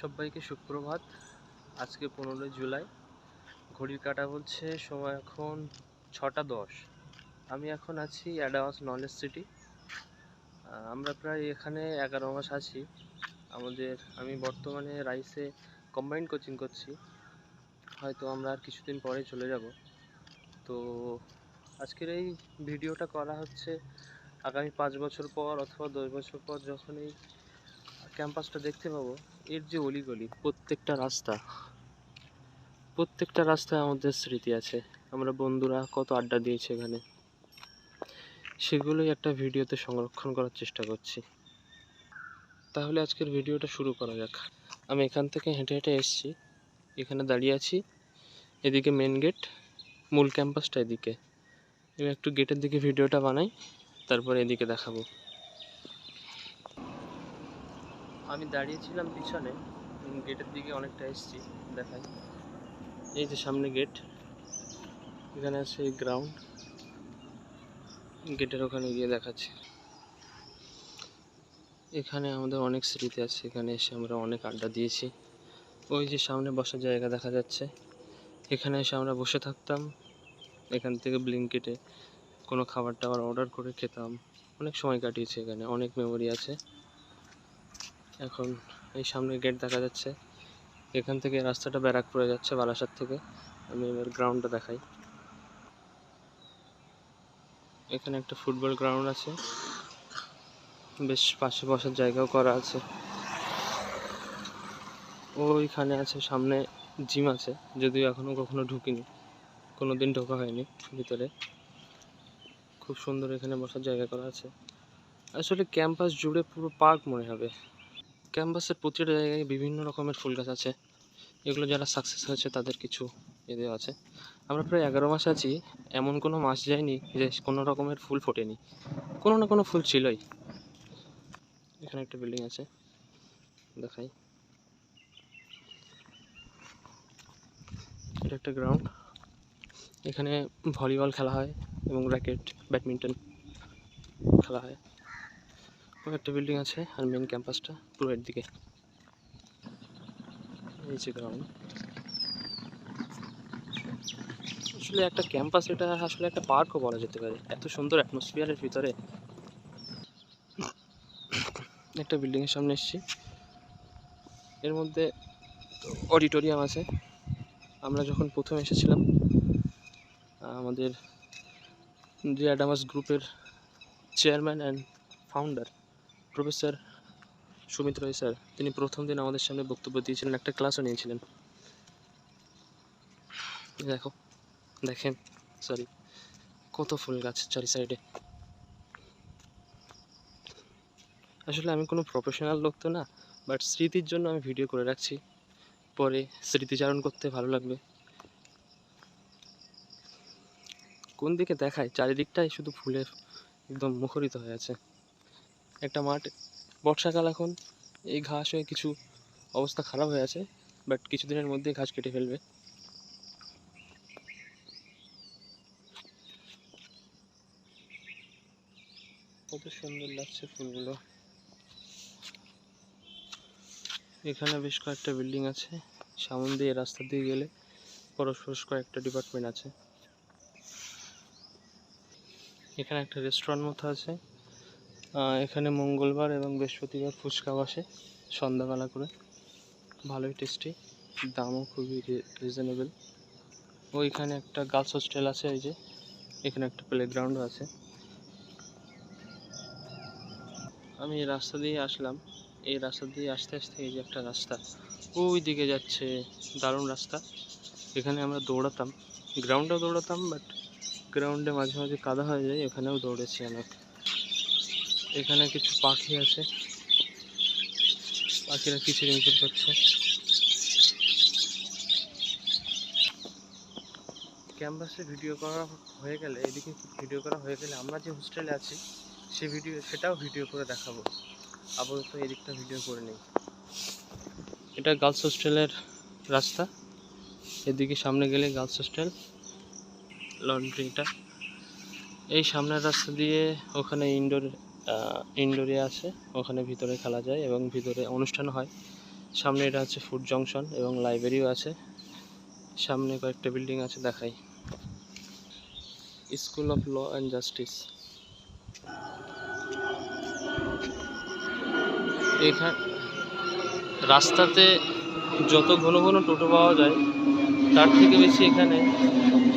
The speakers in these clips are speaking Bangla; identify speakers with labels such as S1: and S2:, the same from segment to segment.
S1: সবাইকে সুপ্রভাত। আজকে 15 জুলাই, ঘড়ির কাঁটা বলছে সময় এখন 6টা 10। আমি এখন আছি অ্যাডভান্স নলেজ সিটি। আমরা প্রায় এখানে 11 মাস আছি। আমি বর্তমানে রাইসে কম্বাইন্ড কোচিং করছি, হয়তো আমরা আর কিছুদিন পরে চলে যাব। তো আজকের এই ভিডিওটা করা হচ্ছে আগামী 5 বছর পর অথবা 10 বছর পর যখন এই ক্যাম্পাসটা দেখতে পাবো। এর যে অলিগলি, প্রত্যেকটা রাস্তায় আমাদের স্মৃতি আছে। আমরা বন্ধুরা কত আড্ডা দিয়েছি এখানে, সেগুলোই একটা ভিডিওতে সংরক্ষণ করার চেষ্টা করছি। তাহলে আজকের ভিডিওটা শুরু করা যাক। আমি এখান থেকে হেঁটে হেঁটে এসেছি, এখানে দাঁড়িয়ে আছি। এদিকে মেন গেট, মূল ক্যাম্পাসটা এদিকে। এবার একটু গেটের দিকে ভিডিওটা বানাই, তারপরে এদিকে দেখাবো। আমি দাঁড়িয়েছিলাম পিছনে, গেটের দিকে অনেকটা এসেছি, দেখাই। এই যে সামনে গেট, এখানে আছে গ্রাউন্ড, গেটের ওখানে গিয়ে দেখাচ্ছি। এখানে আমাদের অনেক স্মৃতি আছে, এখানে এসে আমরা অনেক আড্ডা দিয়েছি। ওই যে সামনে বসার জায়গা দেখা যাচ্ছে, এখানে এসে আমরা বসে থাকতাম। এখান থেকে ব্লিঙ্কিটে কোনো খাবার টাবার অর্ডার করে খেতাম। অনেক সময় কাটিয়েছি এখানে, অনেক মেমোরি আছে। এখন এই সামনে গেট দেখা যাচ্ছে, এখান থেকে রাস্তাটা ব্যারাকপুরে যাচ্ছে বারাসাত থেকে। আমি এবার গ্রাউন্ডটা দেখাই। এখানে একটা ফুটবল গ্রাউন্ড আছে, বেশ পাশে বসার জায়গাও করা আছে। ওইখানে আছে সামনে জিম আছে, যদিও এখনও কখনো ঢুকিনি, কোনো দিন ঢোকা হয়নি ভিতরে। খুব সুন্দর এখানে বসার জায়গা করা আছে। আসলে ক্যাম্পাস জুড়ে পুরো পার্ক মনে হবে। ক্যাম্পাসের প্রতিটা জায়গায় বিভিন্ন রকমের ফুল গাছ আছে, এগুলো যারা সাকসেস হয়েছে তাদের কিছু দেওয়া আছে। আমরা প্রায় 11 মাস আছি, এমন কোনো মাস যায়নি যে কোনো রকমের ফুল ফোটেনি, কোনো না কোনো ফুল ছিলই। এখানে একটা বিল্ডিং আছে, দেখাই। এটা একটা গ্রাউন্ড, এখানে ভলিবল খেলা হয় এবং র্যাকেট, ব্যাডমিন্টন খেলা হয়। একটা বিল্ডিং আছে, আর মেন ক্যাম্পাসটা পুরো এর দিকে। এই যে গ্রাউন্ড, আসলে একটা ক্যাম্পাস, এটা আসলে একটা পার্কও বলা যেতে পারে, এত সুন্দর অ্যাটমসফিয়ারের ভিতরে। একটা বিল্ডিংয়ের সামনে এসেছি, এর মধ্যে অডিটোরিয়াম আছে। আমরা যখন প্রথম এসেছিলাম, আমাদের যে অ্যাডামাস গ্রুপের chairman and founder professor Sumit Roy sir, তিনি প্রথম দিন আমাদের সামনে বক্তব্য দিয়েছিলেন, একটা ক্লাসও নিয়েছিলেন। দেখেন, সরি, কত ফুল গাছ চারি সাইডে। আসলে আমি কোনো প্রফেশনাল লোক তো না, বাট স্মৃতির জন্য আমি ভিডিও করে রাখছি, পরে স্মৃতিচারণ করতে ভালো লাগবে। কোন দিকে দেখায়, চারিদিকটাই শুধু ফুলে একদম মুখরিত হয়ে আছে। একটা মাঠ, বর্ষাকাল এখন, এই ঘাস হয়ে কিছু অবস্থা খারাপ হয়ে আছে, বাট কিছুদিনের মধ্যেই ঘাস কেটে ফেলবে। কত সুন্দর লাগছে ফুলগুলো। এখানে বেশ কয়েকটা বিল্ডিং আছে, সামনে দিয়ে রাস্তা দিয়ে গেলে পরস্পর কয়েকটা ডিপার্টমেন্ট আছে। এখানে একটা রেস্টুরেন্ট মতো আছে, এখানে মঙ্গলবার এবং বৃহস্পতিবার ফুচকা বসে সন্ধ্যাবেলা করে, ভালোই টেস্টি, দামও খুবই রিজনেবল। ওইখানে একটা গার্লস হোস্টেল আছে, এই যে এখানে একটা প্লেগ্রাউন্ডও আছে। আমি এই রাস্তা দিয়ে আসলাম, এই রাস্তা দিয়ে আসতে আসতে এই যে একটা রাস্তা ওই দিকে যাচ্ছে, দারুণ রাস্তা। এখানে আমরা দৌড়াতাম, গ্রাউন্ডেও দৌড়াতাম, বাট গ্রাউন্ডে মাঝে মাঝে কাদা হয়ে যায়, এখানেও দৌড়েছি অনেক। এখানে কিছু পাখি আছে, পাখিরা কিচিরমিচির করছে। ক্যাম্পাসে ভিডিও করা হয়ে গেলে, এদিকে ভিডিও করা হয়ে গেলে আমরা যে হোস্টেলে আছি সেটাও ভিডিও করে দেখাবো। আপাতত এদিকটা ভিডিও করে নেই। এটা গার্লস হোস্টেলের রাস্তা, এদিকে সামনে গেলে গার্লস হোস্টেল, লন্ড্রিটা। এই সামনের রাস্তা দিয়ে ওখানে ইনডোরে আছে, ওখানে ভিতরে খেলা যায় এবং ভিতরে অনুষ্ঠান হয়। সামনে এটা হচ্ছে ফুড জংশন এবং লাইব্রেরিও আছে। সামনে কয়েকটা বিল্ডিং আছে, দেখাই। School of law and justice. এখানে রাস্তাতে যত ঘন ঘন টোটো পাওয়া যায় তার থেকে বেশি এখানে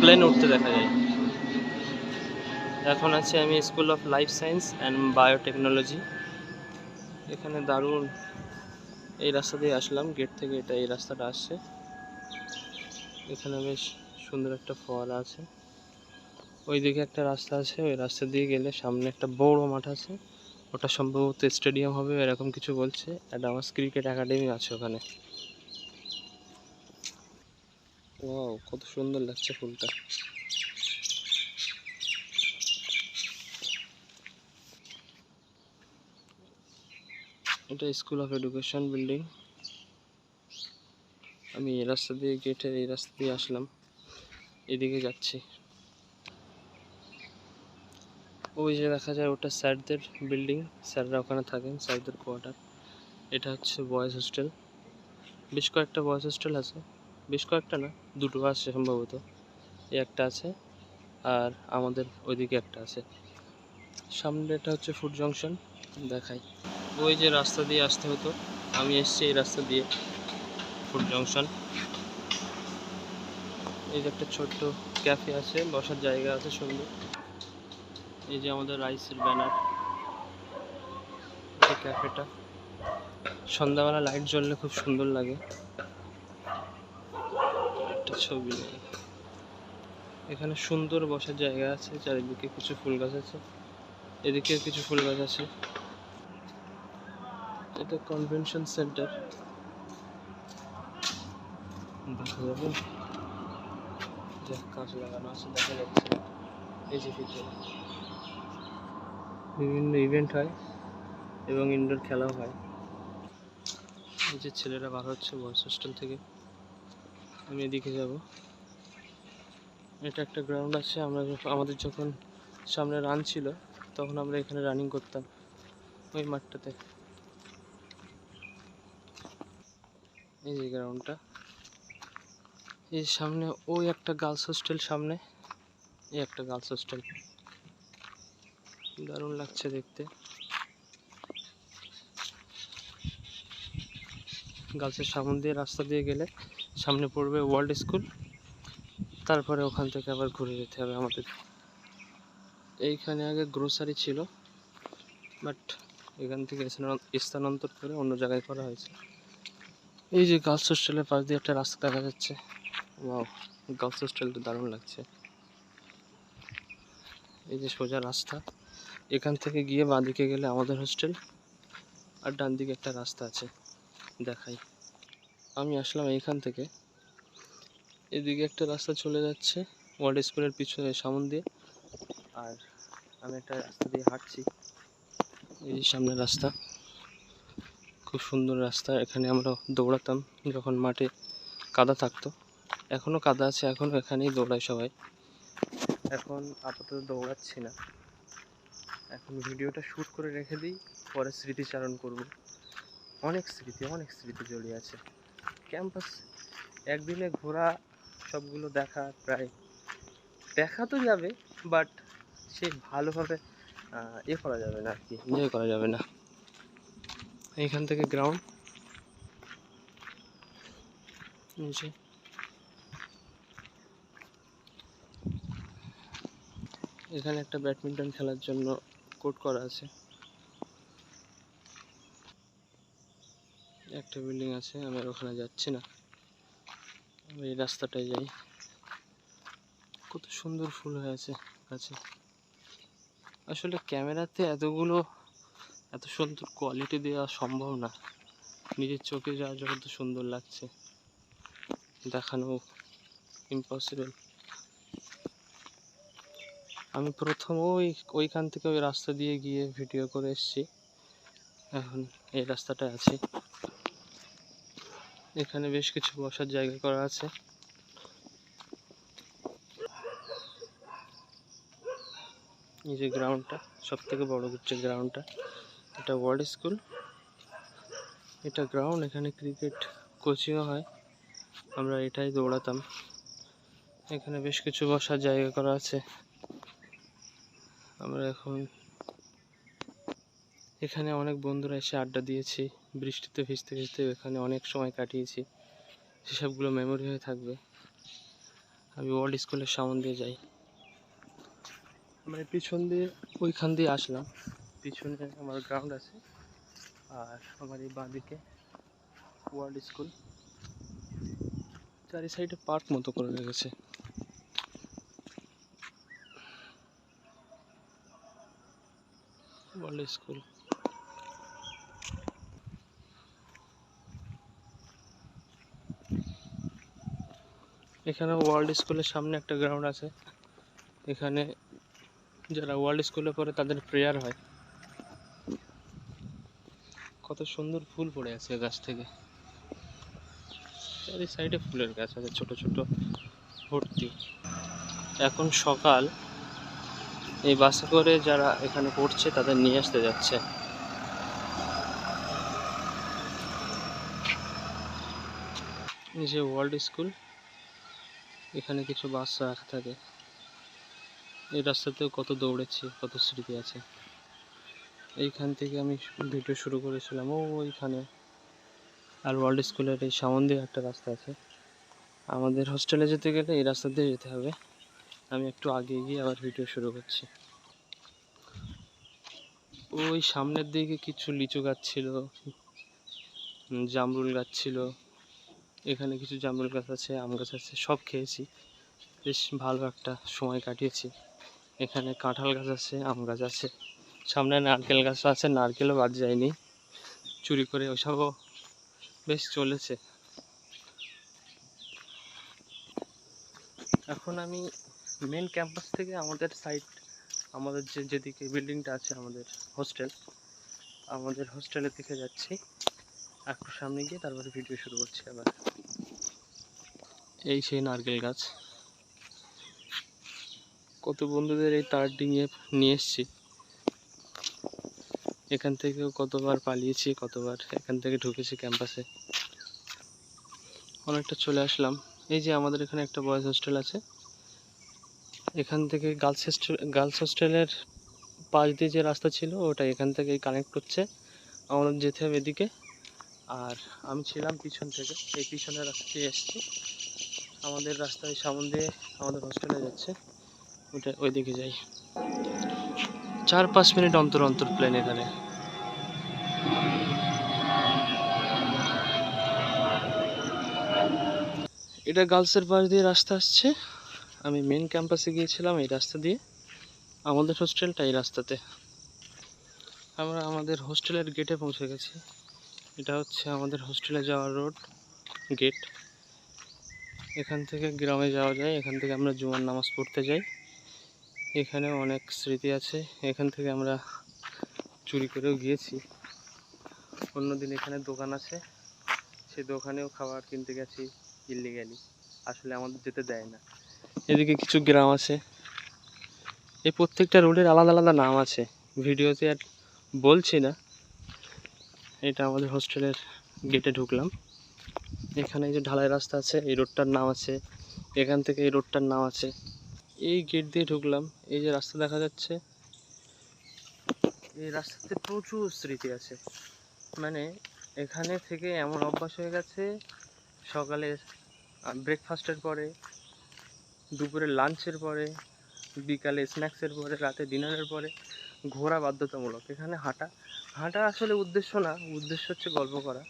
S1: প্লেন উঠতে দেখা যায়। এখন আছে আমি school of life science and biotechnology. এখানে দারুণ, এই রাস্তা দিয়ে আসলাম গেট থেকে, এটা এই রাস্তাটা আসছে। এখানে বেশ সুন্দর একটা ফোয়ারা আছে। ওইদিকে একটা রাস্তা আছে, ওই রাস্তা দিয়ে গেলে সামনে একটা বড় মাঠ আছে, ওটা সম্ভবত স্টেডিয়াম হবে এরকম কিছু বলছে। অ্যাডামাস ক্রিকেট একাডেমি আছে ওখানে। ওয়াও, কত সুন্দর লাগছে ফুলটা। এটা স্কুল অফ এডুকেশন বিল্ডিং। আমি এই রাস্তা দিয়ে, গেটের এই রাস্তা দিয়ে আসলাম, এদিকে যাচ্ছি। ওই যে দেখা যায় ওটা স্যারদের বিল্ডিং, স্যাররা ওখানে থাকেন, স্যারদের কোয়ার্টার। এটা হচ্ছে বয়েজ হোস্টেল। বেশ কয়েকটা বয়েজ হোস্টেল আছে, বেশ কয়েকটা না, দুটো আছে সম্ভবত। এই একটা আছে আর আমাদের ওইদিকে একটা আছে। সামনে এটা হচ্ছে ফুড জংশন, দেখাই। ওই যে রাস্তা দিয়ে আসতে হতো, আমি এসছি এই রাস্তা দিয়ে, ফুড জংশন। এই যে একটা ছোট্ট ক্যাফে আছে, বসার জায়গা আছে সুন্দর। এই যে আমাদের রাইসের ব্যানার, এই ক্যাফেটা সন্ধ্যাবেলা লাইট জ্বললে খুব সুন্দর লাগে। একটা ছবি নেই। এখানে সুন্দর বসার জায়গা আছে, চারিদিকে কিছু ফুল গাছ আছে, এদিকে কিছু ফুল গাছ আছে। এটা কনভেনশন সেন্টার, দেখা যাবে যে কাঁচ লাগানো আছে, দেখা যাচ্ছে। এই যে ভিতরে বিভিন্ন ইভেন্ট হয় এবং ইনডোর খেলাও হয়। এই যে ছেলেরা বার হচ্ছে বয়েজ হোস্টেল থেকে, আমি এদিকে যাব। এটা একটা গ্রাউন্ড আছে, আমাদের যখন সামনে রান ছিল তখন আমরা এখানে রানিং করতাম ওই মাঠটাতে। এই যে গ্রাউন্ডটা, এই সামনে ওই একটা গার্লস হোস্টেল, সামনে এই একটা গার্লস হোস্টেল, দারুণ লাগছে দেখতে। গার্লসের সামনে দিয়ে রাস্তা দিয়ে গেলে সামনে পড়বে ওয়ার্ল্ড স্কুল, তারপরে ওখান থেকে আবার ঘুরে যেতে হবে আমাদের। এইখানে আগে গ্রোসারি ছিল, বাট এখান থেকে স্থানান্তর করে অন্য জায়গায় করা হয়েছে। এই যে গার্লস হোস্টেলের পাশ দিয়ে একটা রাস্তা দেখা যাচ্ছে। ওয়াও, গার্লস হোস্টেলটা দারুণ লাগছে। এই যে সোজা রাস্তা, এখান থেকে গিয়ে বাঁদিকে গেলে আমাদের হোস্টেল, আর ডান দিকে একটা রাস্তা আছে, দেখাই। আমি আসলাম এইখান থেকে, এদিকে একটা রাস্তা চলে যাচ্ছে ওয়ার্ল্ড স্কুলের পিছনে সামন দিয়ে, আর আমি একটা রাস্তা দিয়ে হাঁটছি। এই যে সামনে রাস্তা, খুব সুন্দর রাস্তা। এখানে আমরা দৌড়াতাম যখন মাঠে কাদা থাকতো, এখনও কাদা আছে, এখনও এখানেই দৌড়ায় সবাই। এখন আপাতত দৌড়াচ্ছি না, এখন ভিডিওটা শ্যুট করে রেখে দিই, পরে স্মৃতিচারণ করব। অনেক স্মৃতি, অনেক স্মৃতি জড়িয়ে আছে ক্যাম্পাস। একদিনে ঘোরা, সবগুলো দেখা, প্রায় দেখা তো যাবে, বাট সে ভালোভাবে করা যাবে না আর কি, এনজয় করা যাবে না। এইখান থেকে গ্রাউন্ড নিচে, এখানে একটা ব্যাডমিন্টন খেলার জন্য কোর্ট করা আছে। একটা বিল্ডিং আছে, আমি আর ওখানে যাচ্ছি না, আমি এই রাস্তাটায় যাই। কত সুন্দর ফুল হয়েছে গাছে। আসলে ক্যামেরাতে এত সুন্দর কোয়ালিটি দেওয়া সম্ভব না, নিজের চোখে যা যত সুন্দর লাগছে দেখানো ইম্পসিবল। আমি প্রথম ওইখান থেকে ওই রাস্তা দিয়ে গিয়ে ভিডিও করে এসেছি, এখন এই রাস্তাটায় আছি। এখানে বেশ কিছু বসার জায়গা করা আছে। এই যে গ্রাউন্ডটা, সব থেকে বড় হচ্ছে গ্রাউন্ডটা, এটা ওয়ার্ল্ড স্কুল। এটা গ্রাউন্ড, এখানে ক্রিকেট কোচিংও হয়, আমরা এটাই দৌড়াতাম। এখানে বেশ কিছু বসার জায়গা করা আছে। আমরা এখন এখানে অনেক বন্ধুরা এসে আড্ডা দিয়েছি, বৃষ্টিতে ভিজতে ভিজতে এখানে অনেক সময় কাটিয়েছি, সেসবগুলো মেমোরি হয়ে থাকবে। আমি ওয়ার্ল্ড স্কুলের সামন দিয়ে যাই, মানে পিছন দিয়ে ওইখান দিয়ে আসলাম, পিছনে আমার গ্রাউন্ড আছে, আর আমার এই বাঁদিকে ওয়ার্ল্ড স্কুল। চারি সাইডে পার্ক মতো করে রেখেছে। ওয়ার্ল্ড স্কুল, এখানে ওয়ার্ল্ড স্কুলের সামনে একটা গ্রাউন্ড আছে, এখানে যারা ওয়ার্ল্ড স্কুলে পড়ে তাদের প্রেয়ার হয়। কত সুন্দর ফুল পড়ে আছে গাছ থেকে, চারি সাইডে ফুলের গাছ আছে ছোট ছোট ভর্তি। এখন সকাল, এই বাসে করে যারা এখানে পড়ছে তাদের নিয়ে আসতে যাচ্ছে। এই যে ওয়ার্ল্ড স্কুল, এখানে কিছু বাচ্চা রাখা থাকে। এই রাস্তাতেও কত দৌড়েছি, কত স্মৃতি আছে। এইখান থেকে আমি ভিডিও শুরু করেছিলাম ওইখানে। আর ওয়ার্ল্ড স্কুলের এই সামন দিয়ে একটা রাস্তা আছে, আমাদের হোস্টেলে যেতে গেলে এই রাস্তা দিয়ে যেতে হবে। আমি একটু আগে গিয়ে আবার ভিডিও শুরু করছি। ওই সামনের দিকে কিছু লিচু গাছ ছিল, জামরুল গাছ ছিল, এখানে কিছু জামরুল গাছ আছে, আম গাছ আছে, সব খেয়েছি, বেশ ভালো একটা সময় কাটিয়েছি। এখানে কাঁঠাল গাছ আছে, আম গাছ আছে, সামনে নারকেল গাছ আছে, নারকেলও বাদ যায়নি, চুরি করে ওইসবও বেশ চলেছে। এখন আমি মেন ক্যাম্পাস থেকে আমাদের সাইড, আমাদের যেদিকে বিল্ডিংটা আছে আমাদের হোস্টেল, আমাদের হোস্টেলের দিকে যাচ্ছি। একটু সামনে গিয়ে তারপরে ভিডিও শুরু করছি আবার। এই সেই নারকেল গাছ, কত বন্ধুদের এই তার ডিঙিয়ে নিয়ে এসছি। এখান থেকেও কতবার পালিয়েছি, কতবার এখান থেকে ঢুকেছি ক্যাম্পাসে। অনেকটা চলে আসলাম। এই যে আমাদের এখানে একটা বয়েজ হোস্টেল আছে, এখান থেকে গার্লস হোস্টেলের পাশ দিয়ে যে রাস্তা ছিল ওটা এখান থেকেই কানেক্ট করছে, আমাদের যেতে হবে এদিকে। আর আমি ছিলাম পিছন থেকে, এই পিছনের রাস্তা দিয়ে এসছি, আমাদের রাস্তায় সামন দিয়ে আমাদের হোস্টেলে যাচ্ছে, ওটা ওইদিকে যাই। 4-5 মিনিট অন্তর অন্তর প্লেন এখানে। এটা গার্লসের পাশ দিয়ে রাস্তা আসছে, আমি মেন ক্যাম্পাসে গিয়েছিলাম এই রাস্তা দিয়ে, আমাদের হোস্টেলটা এই রাস্তাতে। আমরা আমাদের হোস্টেলের গেটে পৌঁছে গেছি, এটা হচ্ছে আমাদের হোস্টেলে যাওয়ার রোড গেট। এখান থেকে গ্রামে যাওয়া যায়, এখান থেকে আমরা জুমার নামাজ পড়তে যাই। এখানে অনেক স্মৃতি আছে, এখান থেকে আমরা চুরি করেও গিয়েছি। অন্যদিন এখানে দোকান আছে, সেই দোকানেও খাবার কিনতে গেছি ইল্লিগালি, আসলে আমাদের যেতে দেয় না। এদিকে কিছু গ্রাম আছে, এই প্রত্যেকটা রোডের আলাদা আলাদা নাম আছে, ভিডিওতে আর বলছি না। এটা আমাদের হোস্টেলের গেটে ঢুকলাম, এখানে যে ঢালাই রাস্তা আছে এই রোডটার নাম আছে, এখান থেকে এই রোডটার নাম আছে। এই গেট দিয়ে ঢুকলাম, এই যে রাস্তা দেখা যাচ্ছে, এই রাস্তাতে প্রচুর স্মৃতি আছে। মানে এখানে থেকে এমন অভ্যাস হয়ে গেছে, সকালে ব্রেকফাস্টের পরে, দুপুরে লাঞ্চের পরে, বিকালে স্ন্যাক্সের পরে, রাতে ডিনারের পরে ঘোরা বাধ্যতামূলক। এখানে হাঁটা আসলে উদ্দেশ্য না, উদ্দেশ্য হচ্ছে গল্প করা,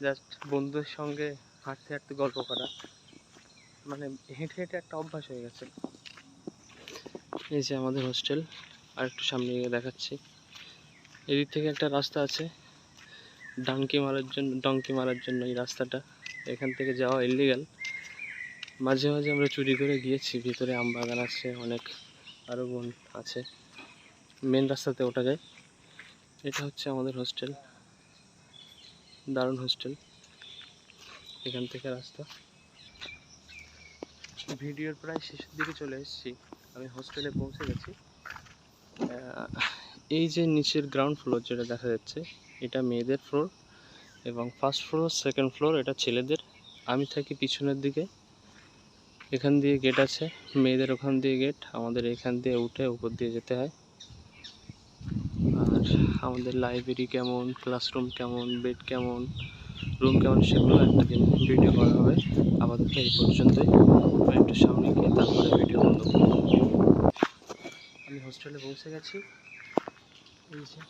S1: জাস্ট বন্ধুদের সঙ্গে হাঁটতে হাঁটতে গল্প করা, মানে হেঁটে হেঁটে একটা অভ্যাস হয়ে গেছে। এই যে আমাদের হোস্টেল, আর একটু সামনে গিয়ে দেখাচ্ছি। এদিক থেকে একটা রাস্তা আছে ডঙ্কি মারার জন্য এই রাস্তাটা, এখান থেকে যাওয়া ইল্লিগাল। মাঝে মাঝে আমরা চুরি করে গিয়েছি, ভিতরে আম বাগান আছে অনেক, আরও বন আছে, মেন রাস্তাতে ওঠা যায়। এটা হচ্ছে আমাদের হোস্টেল, দারুণ হোস্টেল। এখান থেকে রাস্তা। ভিডিওর প্রায় শেষের দিকে চলে এসেছি, আমি হোস্টেলে পৌঁছে গেছি। এই যে নিচের গ্রাউন্ড ফ্লোর যেটা দেখা যাচ্ছে, এটা মেয়েদের ফ্লোর, এবং ফার্স্ট ফ্লোর সেকেন্ড ফ্লোর এটা ছেলেদের। আমি থাকি পিছনের দিকে। এখান দিয়ে গেট আছে, মেয়েদের ওখান দিয়ে গেট, আমাদের এখান দিয়ে উঠে উপর দিয়ে যেতে হয়। আর আমাদের লাইব্রেরি কেমন, ক্লাসরুম কেমন, বেড কেমন, রুম কেমন, সেগুলো একটা দিন ভিডিও করা হবে। আপাতত এই পর্যন্তই। আমি একটু সামনে গিয়ে তারপরে ভিডিও বন্ধ করব। আমি হোস্টেলে পৌঁছে গেছি। এই যে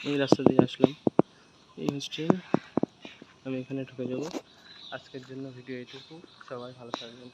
S1: এই রাস্তা দিয়ে আসলাম, এই হোস্টেল। আমি এখানে ঢুকে যাব। আজকের জন্য ভিডিও এইটুকু। সবাই ভালো থাকবেন।